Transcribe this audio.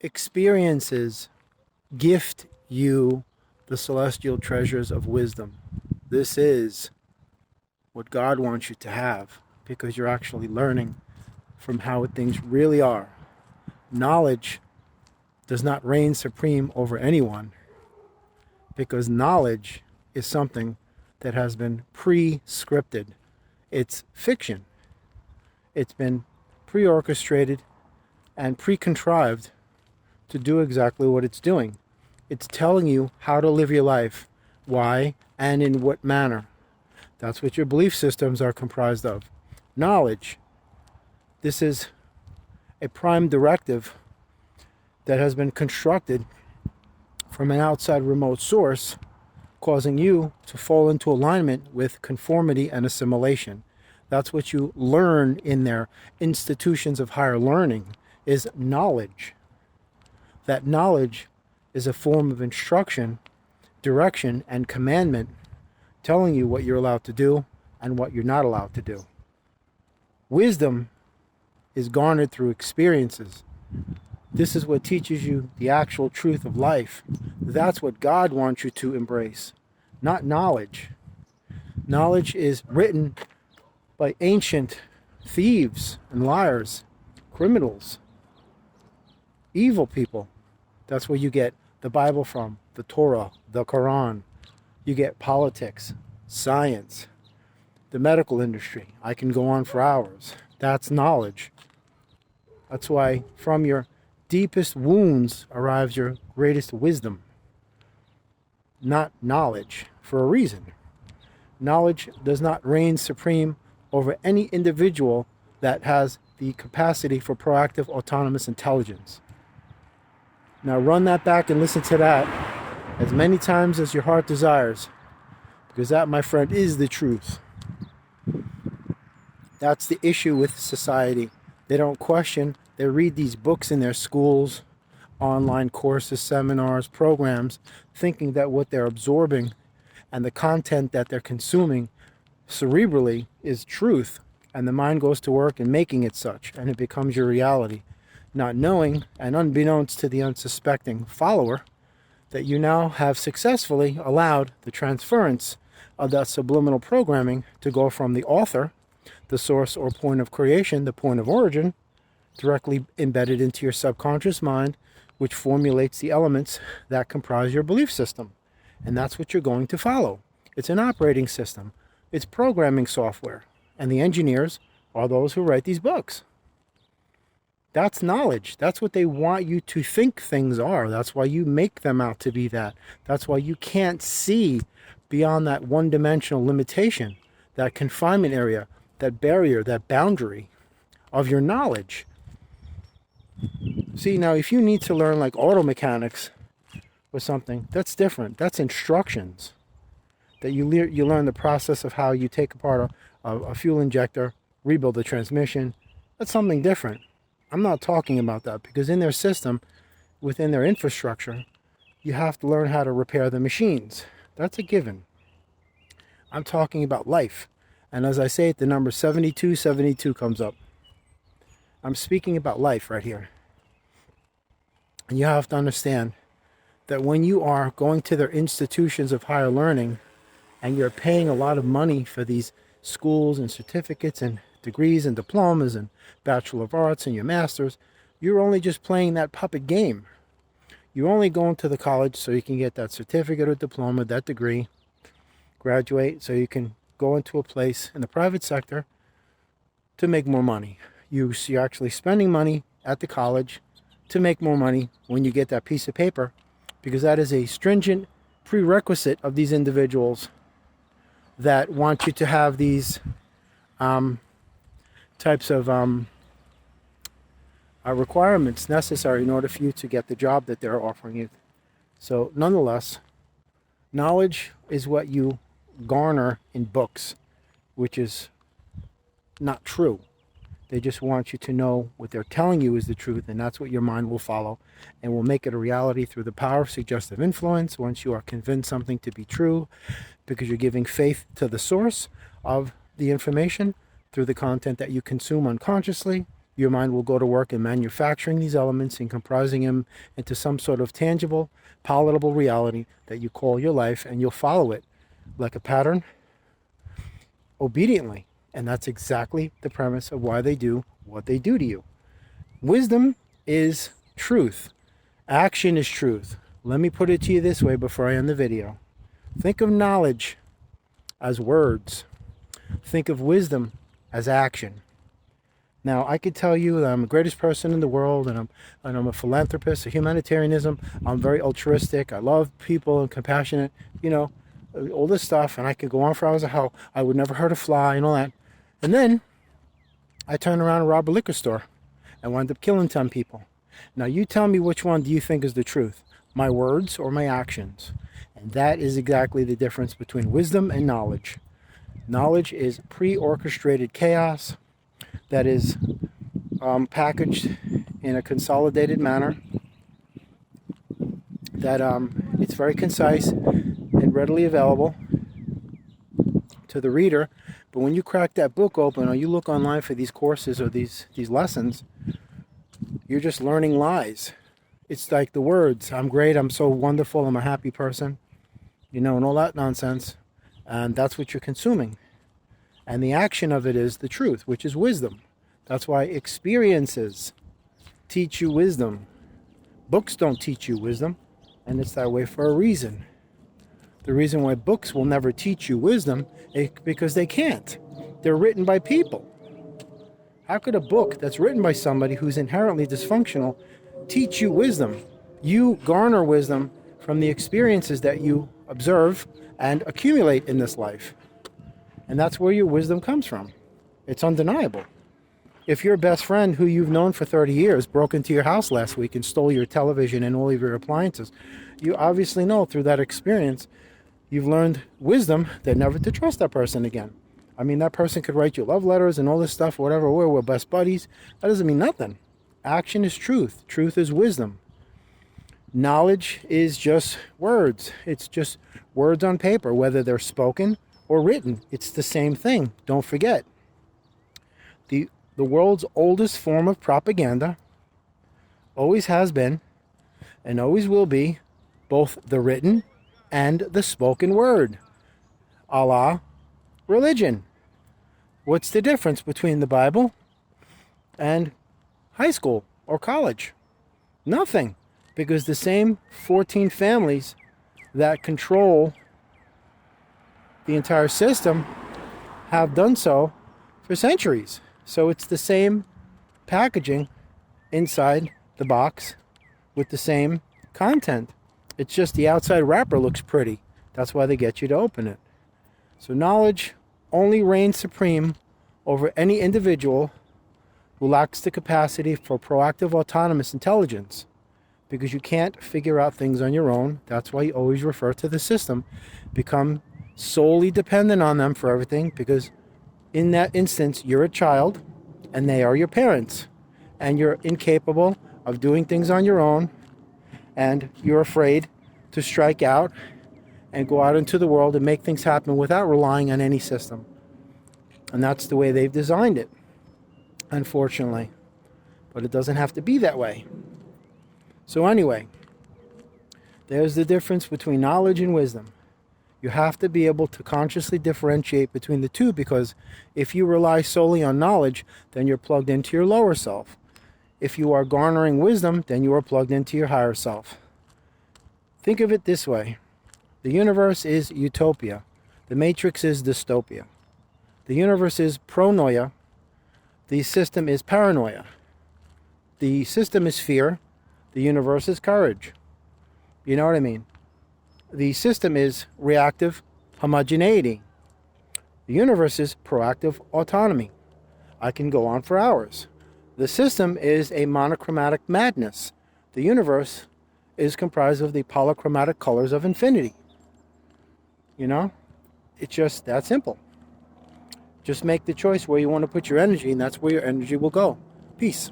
Experiences gift you the celestial treasures of wisdom. This is what God wants you to have because you're actually learning from how things really are. Knowledge does not reign supreme over anyone because knowledge is something that has been pre-scripted. It's fiction. It's been pre-orchestrated and pre-contrived to do exactly what it's doing. It's telling you how to live your life, why, and in what manner. That's what your belief systems are comprised of. Knowledge. This is a prime directive that has been constructed from an outside remote source, causing you to fall into alignment with conformity and assimilation. That's what you learn in their institutions of higher learning, is knowledge. That knowledge is a form of instruction, direction, and commandment, telling you what you're allowed to do and what you're not allowed to do. Wisdom is garnered through experiences. This is what teaches you the actual truth of life. That's what God wants you to embrace, not knowledge. Knowledge is written by ancient thieves and liars, criminals, evil people. That's where you get the Bible from, the Torah, the Quran. You get politics, science, the medical industry. I can go on for hours. That's knowledge. That's why from your deepest wounds arrives your greatest wisdom, not knowledge, for a reason. Knowledge does not reign supreme over any individual that has the capacity for proactive autonomous intelligence. Now run that back and listen to that as many times as your heart desires, because that, my friend, is the truth. That's the issue with society. They don't question. They read these books in their schools, online courses, seminars, programs, thinking that what they're absorbing and the content that they're consuming cerebrally is truth, and the mind goes to work in making it such, and it becomes your reality, not knowing and unbeknownst to the unsuspecting follower that you now have successfully allowed the transference of that subliminal programming to go from the author, the source or point of creation, the point of origin, directly embedded into your subconscious mind, which formulates the elements that comprise your belief system. And that's what you're going to follow. It's an operating system. It's programming software. And the engineers are those who write these books. That's knowledge. That's what they want you to think things are. That's why you make them out to be that. That's why you can't see beyond that one-dimensional limitation, that confinement area, that barrier, that boundary of your knowledge. See, now if you need to learn like auto mechanics or something, that's different. That's instructions. That you learn the process of how you take apart a fuel injector, rebuild the transmission. That's something different. I'm not talking about that, because in their system, within their infrastructure, you have to learn how to repair the machines. That's a given. I'm talking about life. And as I say it, the number 7272 comes up. I'm speaking about life right here. And you have to understand that when you are going to their institutions of higher learning and you're paying a lot of money for these schools and certificates and degrees and diplomas and Bachelor of Arts and your Masters, you're only just playing that puppet game. You're only going to the college so you can get that certificate or diploma, that degree, graduate so you can go into a place in the private sector to make more money. You're actually spending money at the college to make more money when you get that piece of paper, because that is a stringent prerequisite of these individuals that want you to have these types of requirements necessary in order for you to get the job that they're offering you. So nonetheless, knowledge is what you garner in books, which is not true. They just want you to know what they're telling you is the truth, and that's what your mind will follow and will make it a reality through the power of suggestive influence once you are convinced something to be true, because you're giving faith to the source of the information through the content that you consume unconsciously, Your mind will go to work in manufacturing these elements and comprising them into some sort of tangible, palatable reality that you call your life, and you'll follow it like a pattern obediently. And that's exactly the premise of why they do what they do to you. Wisdom is truth. Action is truth. Let me put it to you this way before I end the video. Think of knowledge as words. Think of wisdom as action. Now, I could tell you that I'm the greatest person in the world, and I'm a philanthropist, a humanitarianism. I'm very altruistic. I love people and compassionate, all this stuff. And I could go on for hours of how I would never hurt a fly and all that. And then I turn around and rob a liquor store and wind up killing 10 people. Now, you tell me, which one do you think is the truth? My words or my actions? And that is exactly the difference between wisdom and knowledge. Knowledge is pre-orchestrated chaos that is packaged in a consolidated manner, that it's very concise and readily available to the reader. But when you crack that book open, or you look online for these courses or these lessons, you're just learning lies. It's like the words, I'm great, I'm so wonderful, I'm a happy person, and all that nonsense. And that's what you're consuming. And the action of it is the truth, which is wisdom. That's why experiences teach you wisdom. Books don't teach you wisdom, and it's that way for a reason. The reason why books will never teach you wisdom is because they can't. They're written by people. How could a book that's written by somebody who's inherently dysfunctional teach you wisdom? You garner wisdom from the experiences that you observe and accumulate in this life. And that's where your wisdom comes from. It's undeniable. If your best friend, who you've known for 30 years, broke into your house last week and stole your television and all of your appliances, you obviously know through that experience, you've learned wisdom that never to trust that person again. I mean, that person could write you love letters and all this stuff, whatever, we're best buddies. That doesn't mean nothing. Action is truth. Truth is wisdom. Knowledge is just words. It's just words on paper, whether they're spoken or written. It's the same thing. Don't forget. The world's oldest form of propaganda always has been and always will be both the written and the spoken word. A la religion. What's the difference between the Bible and high school or college? Nothing. Because the same 14 families that control the entire system have done so for centuries. So it's the same packaging inside the box with the same content. It's just the outside wrapper looks pretty. That's why they get you to open it. So knowledge only reigns supreme over any individual who lacks the capacity for proactive autonomous intelligence. Because you can't figure out things on your own. That's why you always refer to the system. Become solely dependent on them for everything, because in that instance, you're a child and they are your parents. And you're incapable of doing things on your own. And you're afraid to strike out and go out into the world and make things happen without relying on any system. And that's the way they've designed it, unfortunately. But it doesn't have to be that way. So anyway, there's the difference between knowledge and wisdom. You have to be able to consciously differentiate between the two, because if you rely solely on knowledge, then you're plugged into your lower self. If you are garnering wisdom, then you are plugged into your higher self. Think of it this way. The universe is utopia. The matrix is dystopia. The universe is pronoia. The system is paranoia. The system is fear. The universe is courage. You know what I mean? The system is reactive homogeneity. The universe is proactive autonomy. I can go on for hours. The system is a monochromatic madness. The universe is comprised of the polychromatic colors of infinity. It's just that simple. Just make the choice where you want to put your energy, and that's where your energy will go. Peace.